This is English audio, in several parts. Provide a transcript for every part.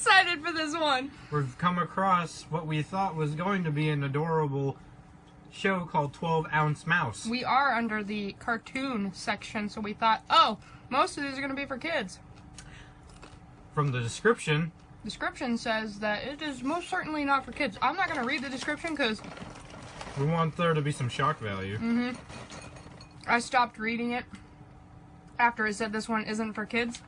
excited for this one. We've come across what we thought was going to be an adorable show called 12 Ounce Mouse. We are under the cartoon section, so we thought, oh, most of these are going to be for kids. From the description Says that it is most certainly not for kids. I'm not going to read the description because we want there to be some shock value. I stopped reading it after it said this one isn't for kids.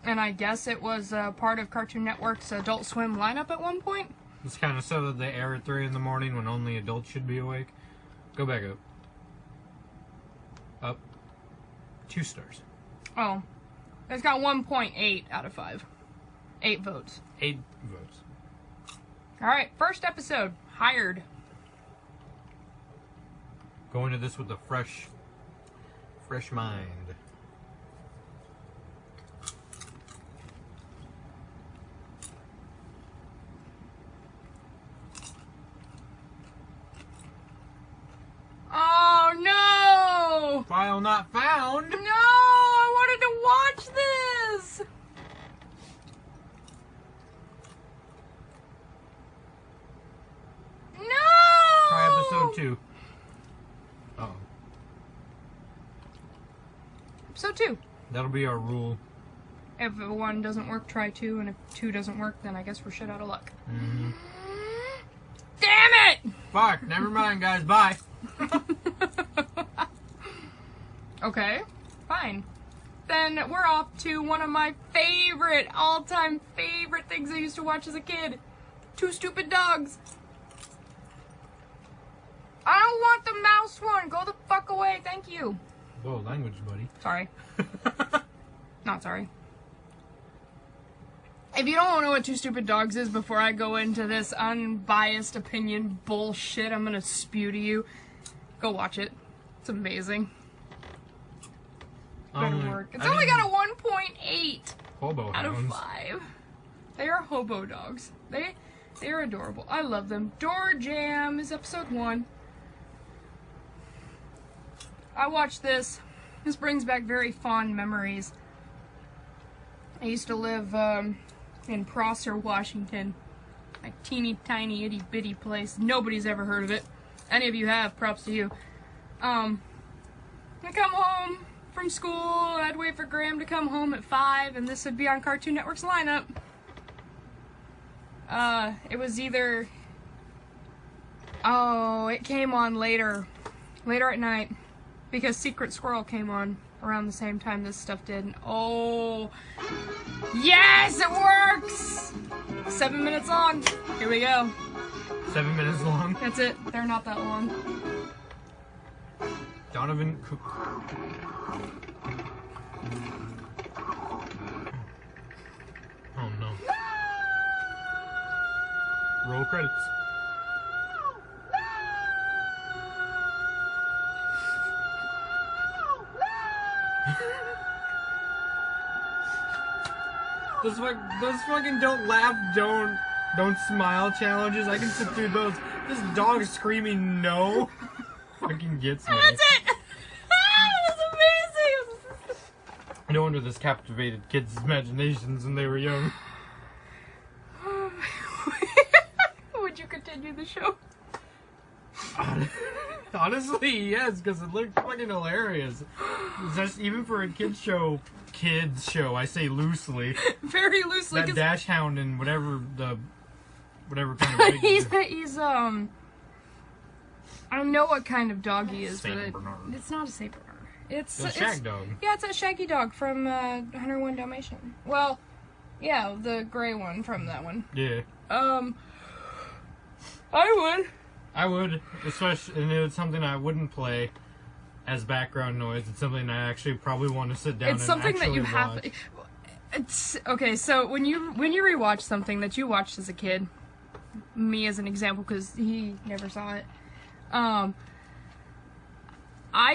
And I guess it was part of Cartoon Network's Adult Swim lineup at one point. It's kind of so that they air at 3 in the morning when only adults should be awake. Go back up. Up. 2 stars. Oh. It's got 1.8 out of 5. 8 votes. 8 votes. Alright, first episode. Hired. Go into this with a fresh mind. Oh no! File not found! No! I wanted to watch this! No! Try episode 2. Uh-oh. Episode 2. That'll be our rule. If 1 doesn't work, try 2, and if 2 doesn't work, then I guess we're shit out of luck. Damn it! Fuck, never mind, guys. Bye. Okay, fine. Then we're off to one of my favorite, all-time favorite things I used to watch as a kid. 2 Stupid Dogs. I don't want the mouse one. Go the fuck away. Thank you. Whoa, language, buddy. Sorry. Not sorry. If you don't know what 2 Stupid Dogs is before I go into this unbiased opinion bullshit I'm gonna spew to you, go watch it. It's amazing. Better work. It's only got a 1.8 Hobo out of hounds. 5. They are hobo dogs. They're adorable. I love them. Door Jam is episode 1. I watched this. This brings back very fond memories. I used to live in Prosser, Washington. A teeny tiny itty bitty place. Nobody's ever heard of it. Any of you have, props to you. I come home from school, I'd wait for Graham to come home at 5, and this would be on Cartoon Network's lineup. It was either... Oh, it came on later at night, because Secret Squirrel came on around the same time this stuff did. And oh, yes, it works! 7 minutes long. Here we go. 7 minutes long? That's it. They're not that long. Donovan Cook. Oh no. Roll credits. Those fucking don't laugh, don't smile challenges. I can sit through those. This dog screaming no fucking gets me. That's it! That's amazing! No wonder this captivated kids' imaginations when they were young. Would you continue the show? Honestly, yes, because it looked fucking hilarious. Just even for a kids show, I say loosely. Very loosely. That dash hound and whatever kind of he's I know what kind of dog he is, Saint but Bernard. it's not a Saint Bernard. It's a shag dog. Yeah, it's a shaggy dog from 101 Dalmatian. Well, yeah, the gray one from that one. Yeah. I would, especially, and it's something I wouldn't play as background noise. It's something I actually probably want to sit down and It's something actually that you watch. have. It's okay. So when you rewatch something that you watched as a kid, me as an example, because he never saw it. I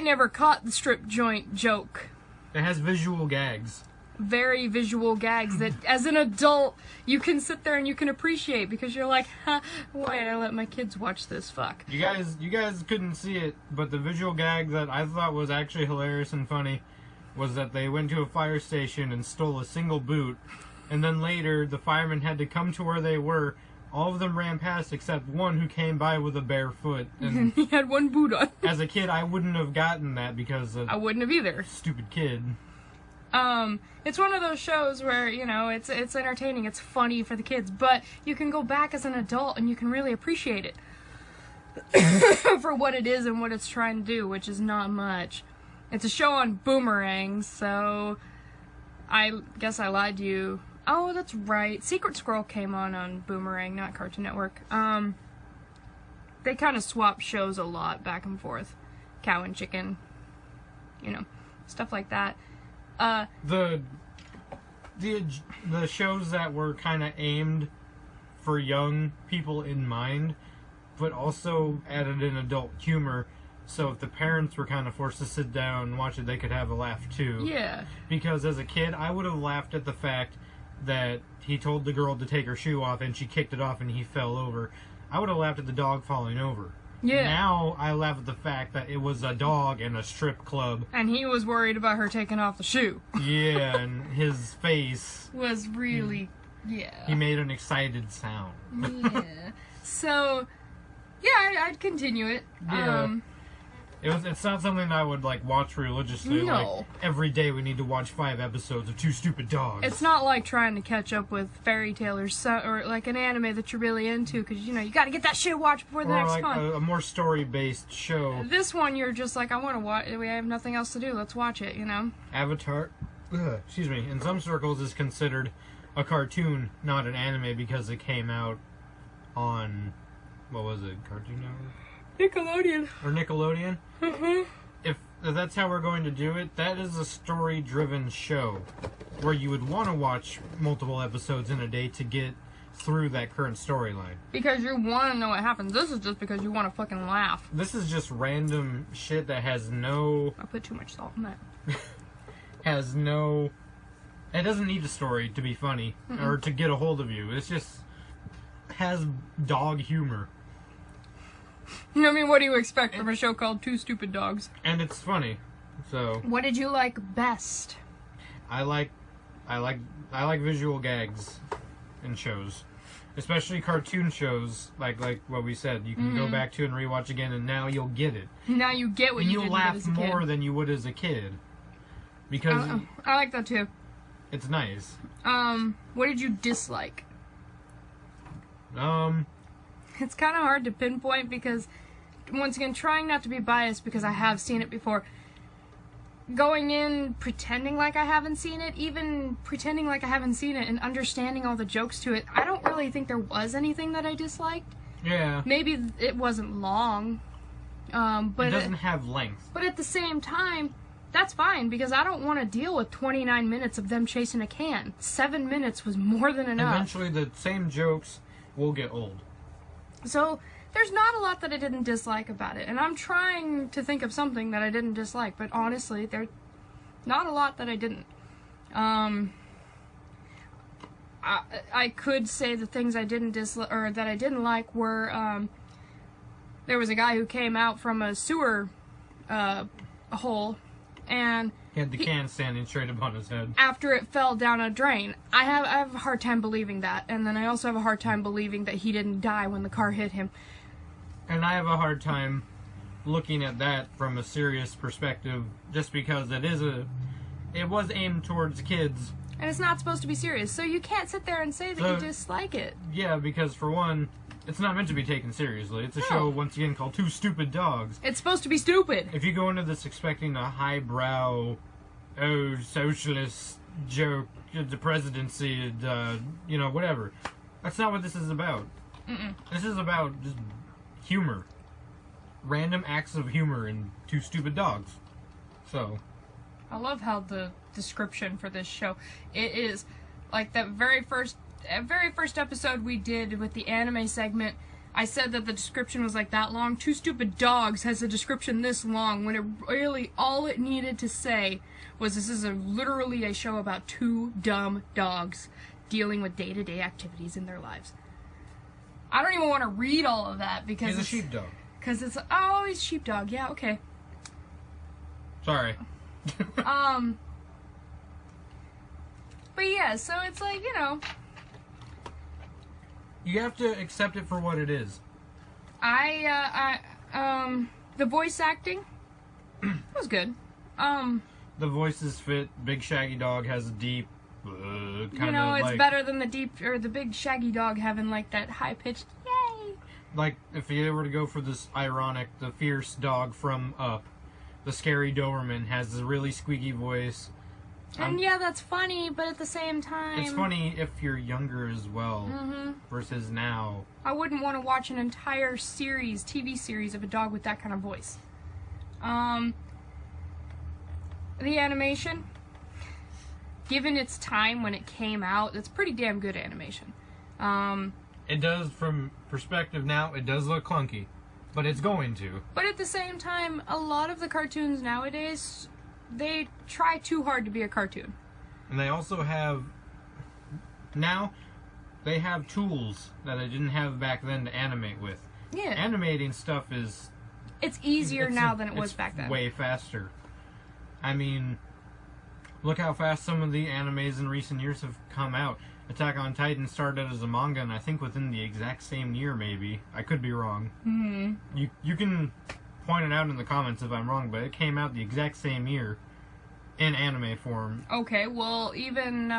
never caught the strip joint joke. It has visual gags. Very visual gags that, as an adult, you can sit there and you can appreciate because you're like, huh, why did I let my kids watch this? Fuck. You guys couldn't see it, but the visual gag that I thought was actually hilarious and funny was that they went to a fire station and stole a single boot And then later, the firemen had to come to where they were. All of them ran past except one who came by with a bare foot. And he had one boot on. as a kid, I wouldn't have gotten that because of I wouldn't have either. stupid kid. It's one of those shows where, you know, it's entertaining, it's funny for the kids, but you can go back as an adult and you can really appreciate it for what it is and what it's trying to do, which is not much. It's a show on boomerangs, so I guess I lied to you. Oh, that's right. Secret Squirrel came on Boomerang, not Cartoon Network. They kind of swap shows a lot back and forth. Cow and Chicken, you know, stuff like that. The shows that were kind of aimed for young people in mind, but also added in adult humor. So if the parents were kind of forced to sit down and watch it, they could have a laugh too. Yeah. Because as a kid, I would have laughed at the fact that he told the girl to take her shoe off and she kicked it off and he fell over. I would have laughed at the dog falling over. Yeah. Now I laugh at the fact that it was a dog in a strip club. And he was worried about her taking off the shoe. Yeah, and his face Was really, yeah. He made an excited sound. Yeah. So, yeah, I'd continue it. Yeah. It's not something I would like watch religiously. No. Like every day we need to watch 5 episodes of Two Stupid Dogs. It's not like trying to catch up with fairy tale or like an anime that you're really into, because you know you got to get that shit watched before the or next like one. a more story-based show. This one you're just like, I want to watch. We have nothing else to do. Let's watch it. You know. Avatar, excuse me, in some circles is considered a cartoon, not an anime, because it came out on, what was it, Cartoon Network? Nickelodeon. Or Nickelodeon? Mm-hmm. If that's how we're going to do it, that is a story-driven show where you would want to watch multiple episodes in a day to get through that current storyline. Because you want to know what happens. This is just because you want to fucking laugh. This is just random shit that has no... I put too much salt in that. has no... It doesn't need a story to be funny or to get a hold of you. It's just has dog humor. You know what I mean? What do you expect from a show called Two Stupid Dogs? And it's funny. So What did you like best? I like visual gags in shows. Especially cartoon shows, like what we said. You can go back to and rewatch again, and now you'll get it. Now you get what And you you'll didn't laugh get as a kid. more than you would as a kid. Because I like that too. it's nice. What did you dislike? It's kind of hard to pinpoint because, once again, trying not to be biased because I have seen it before. Going in pretending like I haven't seen it, even pretending like I haven't seen it and understanding all the jokes to it, I don't really think there was anything that I disliked. Yeah. Maybe it wasn't long, but it doesn't have length. But at the same time, that's fine because I don't want to deal with 29 minutes of them chasing a can. 7 minutes was more than enough. Eventually, the same jokes will get old. So, there's not a lot that I didn't dislike about it. And I'm trying to think of something that I didn't dislike. But honestly, there's not a lot that I didn't. I could say the things I didn't dislike, or that I didn't like were, there was a guy who came out from a sewer hole. And He had the can standing straight up on his head. after it fell down a drain. I have a hard time believing that. And then I also have a hard time believing that he didn't die when the car hit him. And I have a hard time looking at that from a serious perspective, just because it was aimed towards kids. And it's not supposed to be serious, so you can't sit there and say that you dislike it. Yeah, because for one, it's not meant to be taken seriously. It's a show, once again, called Two Stupid Dogs. It's supposed to be stupid. If you go into this expecting a highbrow, socialist joke, the presidency, whatever, that's not what this is about. This is about just humor. Random acts of humor in Two Stupid Dogs. So, I love how the description for this show, it is like that very first episode we did with the anime segment. I said that the description was like that long. Two Stupid Dogs has a description this long when it really all it needed to say was this is literally a show about two dumb dogs dealing with day-to-day activities in their lives. I don't even want to read all of that because he's a sheepdog. Because he's sheepdog. Yeah, okay. Sorry. But yeah, so it's like, you know, You have to accept it for what it is. The voice acting was good. The voices fit. Big Shaggy Dog has a deep, kind You know, of it's like, better than the deep, or the big Shaggy Dog having, like, that high-pitched, yay! like, if you were to go for this ironic, the fierce dog from Up, the scary Doberman has a really squeaky voice. And yeah, that's funny, but at the same time... It's funny if you're younger as well, Mm-hmm. versus now. I wouldn't want to watch an entire series, TV series, of a dog with that kind of voice. The animation, given its time when it came out, it's pretty damn good animation. It does, from perspective now, it does look clunky, but it's going to. But at the same time, a lot of the cartoons nowadays, they try too hard to be a cartoon. And they also have, now, they have tools that they didn't have back then to animate with. Yeah. Animating stuff is... It's easier now than it was back then. Way faster. I mean, look how fast some of the animes in recent years have come out. Attack on Titan started as a manga, and I think within the exact same year, maybe. I could be wrong. Mm-hmm. You can point it out in the comments if I'm wrong, but it came out the exact same year in anime form. Okay, well, even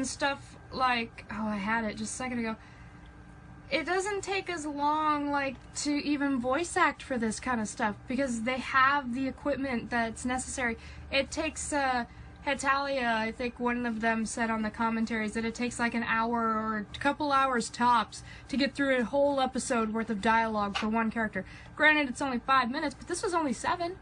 stuff like... Oh, I had it just a second ago. It doesn't take as long, like, to even voice act for this kind of stuff, because they have the equipment that's necessary. It takes, Hetalia, I think one of them said on the commentaries that it takes like an hour or a couple hours tops to get through a whole episode worth of dialogue for one character. Granted, it's only 5 minutes, but this was only 7.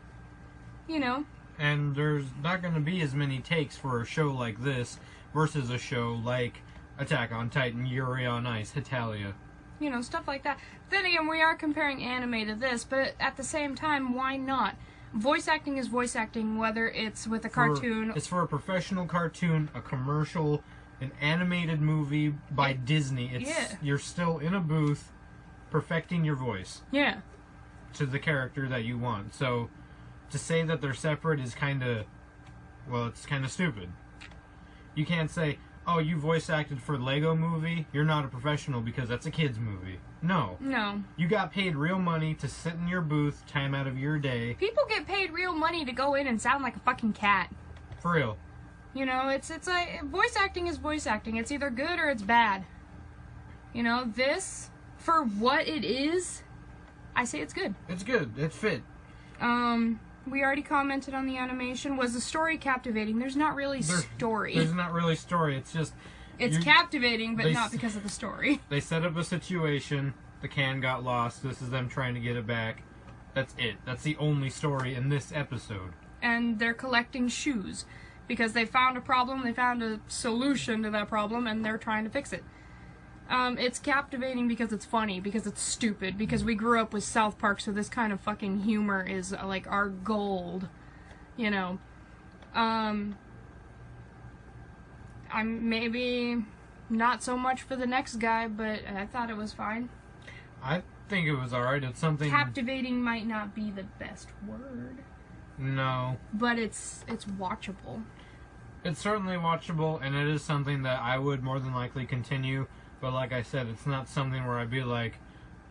You know? And there's not going to be as many takes for a show like this versus a show like Attack on Titan, Yuri on Ice, Hetalia. You know, stuff like that. Then again, we are comparing anime to this, but at the same time, why not? Voice acting is voice acting, whether it's with a cartoon... It's for a professional cartoon, a commercial, an animated movie by Disney. You're still in a booth perfecting your voice. Yeah. To the character that you want. So, to say that they're separate is kind of... Well, it's kind of stupid. You can't say, oh, you voice acted for Lego Movie, you're not a professional because that's a kid's movie. No. No. You got paid real money to sit in your booth, time out of your day. People get paid real money to go in and sound like a fucking cat. For real. You know, it's like, voice acting is voice acting. It's either good or it's bad. You know, this, for what it is, I say it's good. It's good. It fit. We already commented on the animation. Was the story captivating? There's not really story. There's not really story. It's just... It's captivating, but not because of the story. They set up a situation. The can got lost. This is them trying to get it back. That's it. That's the only story in this episode. And they're collecting shoes. Because they found a problem, they found a solution to that problem, and they're trying to fix it. It's captivating because it's funny, because it's stupid, because we grew up with South Park, so this kind of fucking humor is, like, our gold. You know. I'm maybe not so much for the next guy, but I thought it was fine. I think it was alright. It's something... Captivating might not be the best word. No. But it's watchable. It's certainly watchable, and it is something that I would more than likely continue. But like I said, it's not something where I'd be like,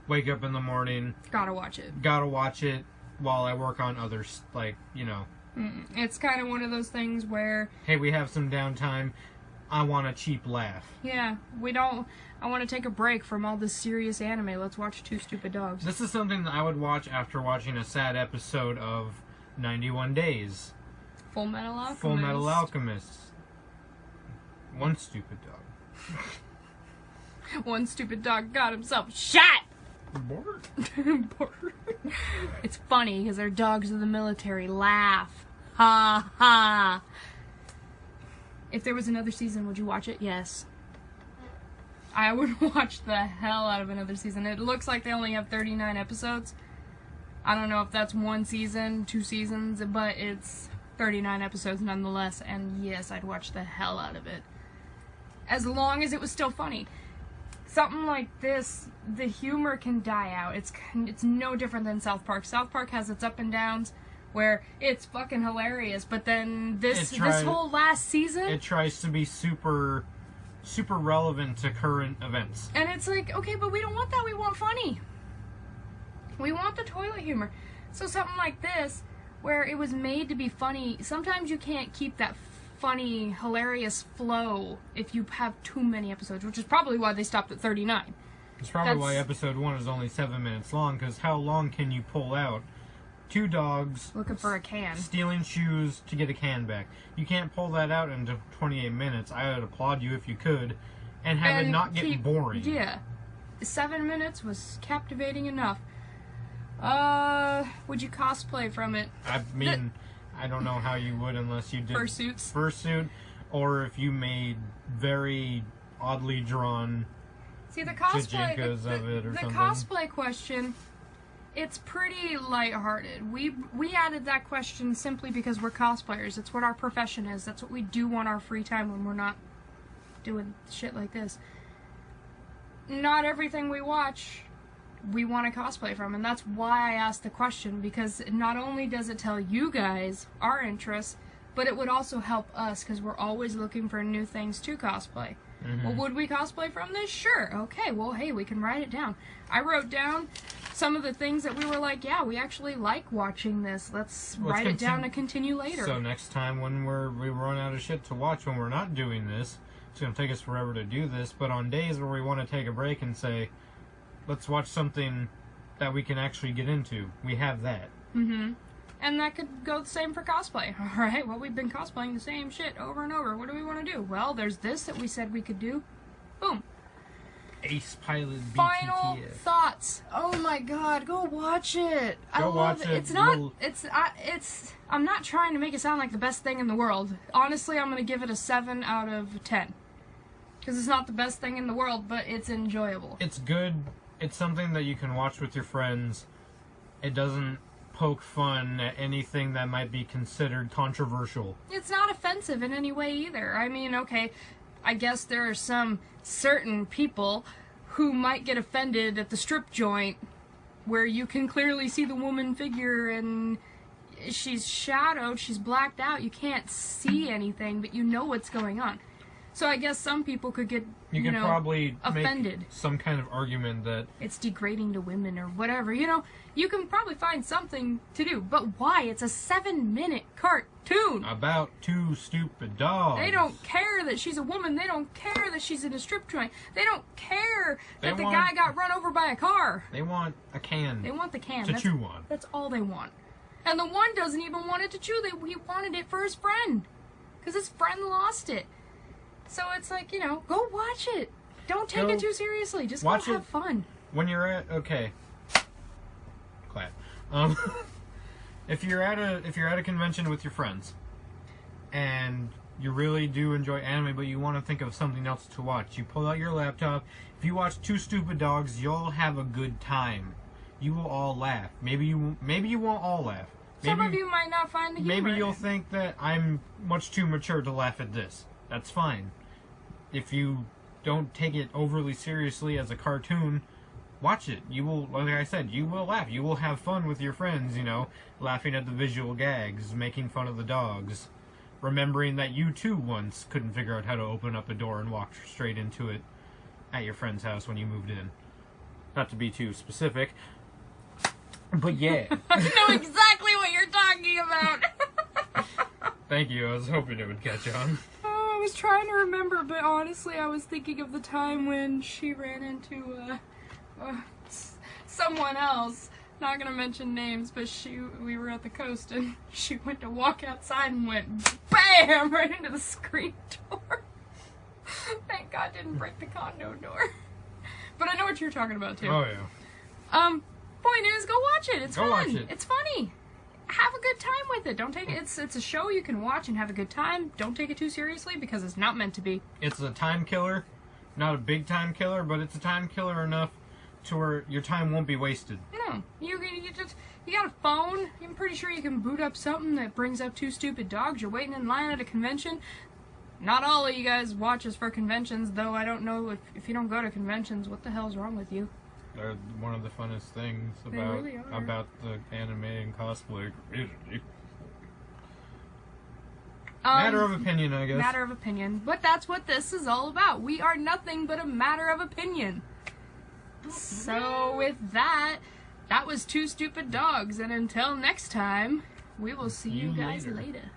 wake up in the morning... Gotta watch it. Gotta watch it while I work on others, like, you know... It's kind of one of those things where... Hey, we have some downtime. I want a cheap laugh. Yeah, I want to take a break from all this serious anime. Let's watch Two Stupid Dogs. This is something that I would watch after watching a sad episode of 91 Days. Full Metal Alchemist. Full Metal Alchemist. One stupid dog. One stupid dog got himself shot! Bored. It's funny because they're dogs of the military. Laugh. Ha ha. If there was another season, would you watch it? Yes. I would watch the hell out of another season. It looks like they only have 39 episodes. I don't know if that's 1 season, 2 seasons, but it's 39 episodes nonetheless, and yes, I'd watch the hell out of it. As long as it was still funny. Something like this, the humor can die out. It's no different than South Park. South Park has its up and downs, where it's fucking hilarious, but then this tries- whole last season, It tries to be super relevant to current events. and it's like, okay, but we don't want that. We want funny. We want the toilet humor. So something like this, where it was made to be funny, sometimes you can't keep that funny, hilarious flow if you have too many episodes, which is probably why they stopped at 39. It's probably why episode 1 is only 7 minutes long, because how long can you pull out 2 dogs Looking for a can. stealing shoes to get a can back? You can't pull that out into 28 minutes. I would applaud you if you could, and have it not get boring. Yeah. 7 minutes was captivating enough. Would you cosplay from it? I mean, I don't know how you would unless you did fursuit, or if you made very oddly drawn See, the cosplay, Jajinkas of it or the something. cosplay question, it's pretty lighthearted. We added that question simply because we're cosplayers. It's what our profession is. That's what we do on our free time when we're not doing shit like this. Not everything we watch we want to cosplay from, and that's why I asked the question, because not only does it tell you guys our interests, but it would also help us, because we're always looking for new things to cosplay. Mm-hmm. Well, would we cosplay from this? Sure. Okay, well, hey, we can write it down. I wrote down some of the things that we were like, yeah, we actually like watching this. Let's write it down to continue later. So next time when we run out of shit to watch when we're not doing this, it's going to take us forever to do this, but on days where we want to take a break and say, let's watch something that we can actually get into, we have that. Mm-hmm. And that could go the same for cosplay. Alright, well, we've been cosplaying the same shit over and over. What do we want to do? Well, there's this that we said we could do. Boom. Ace Pilot BTTF. Final thoughts. Oh my god, go watch it. I love watch it. it. It's not, I'm not trying to make it sound like the best thing in the world. Honestly, I'm going to give it a 7 out of 10. Because it's not the best thing in the world, but it's enjoyable. It's good. It's something that you can watch with your friends. It doesn't poke fun at anything that might be considered controversial. It's not offensive in any way either. I mean, okay, I guess there are some certain people who might get offended at the strip joint where you can clearly see the woman figure and she's shadowed, she's blacked out, you can't see anything, but you know what's going on. So I guess some people could get, you could probably offended. Make some kind of argument that it's degrading to women or whatever. You know, you can probably find something to do. But why? It's a 7-minute cartoon. About 2 stupid dogs. They don't care that she's a woman. They don't care that she's in a strip joint. They don't care that the guy got run over by a car. They want a can. They want the can. To chew on. That's all they want. And the one doesn't even want it to chew. He wanted it for his friend. Because his friend lost it. So it's like, you know, go watch it. Don't take it too seriously. Just go have fun. When you're at clap. If you're at a convention with your friends, and you really do enjoy anime, but you want to think of something else to watch, you pull out your laptop. If you watch 2 stupid dogs, you'll have a good time. You will all laugh. Maybe you won't all laugh. Some of you might not find the humor. Maybe you'll think that I'm much too mature to laugh at this. That's fine. If you don't take it overly seriously as a cartoon, watch it. You will, like I said, you will laugh. You will have fun with your friends, you know, laughing at the visual gags, making fun of the dogs, remembering that you too once couldn't figure out how to open up a door and walk straight into it at your friend's house when you moved in. Not to be too specific, but yeah. I know exactly what you're talking about. Thank you. I was hoping it would catch on. I was trying to remember, but honestly, I was thinking of the time when she ran into someone else. Not gonna mention names, but we were at the coast and she went to walk outside and went BAM! Right into the screen door. Thank God didn't break the condo door. But I know what you're talking about too. Oh yeah. Point is, go watch it. It's fun. Watch it. It's funny. Have a good time with it. Don't take it. It's a show you can watch and have a good time. Don't take it too seriously because it's not meant to be. It's a time killer, not a big time killer, but it's a time killer enough to where your time won't be wasted. No, you got a phone. I'm pretty sure you can boot up something that brings up 2 stupid dogs. You're waiting in line at a convention. Not all of you guys watch us for conventions, though I don't know if you don't go to conventions, what the hell's wrong with you? are one of the funnest things They really are. about the anime and cosplay community. Matter of opinion, I guess. Matter of opinion. But that's what this is all about. We are nothing but a matter of opinion. So with that, that was Two Stupid Dogs. And until next time, we will see you guys later.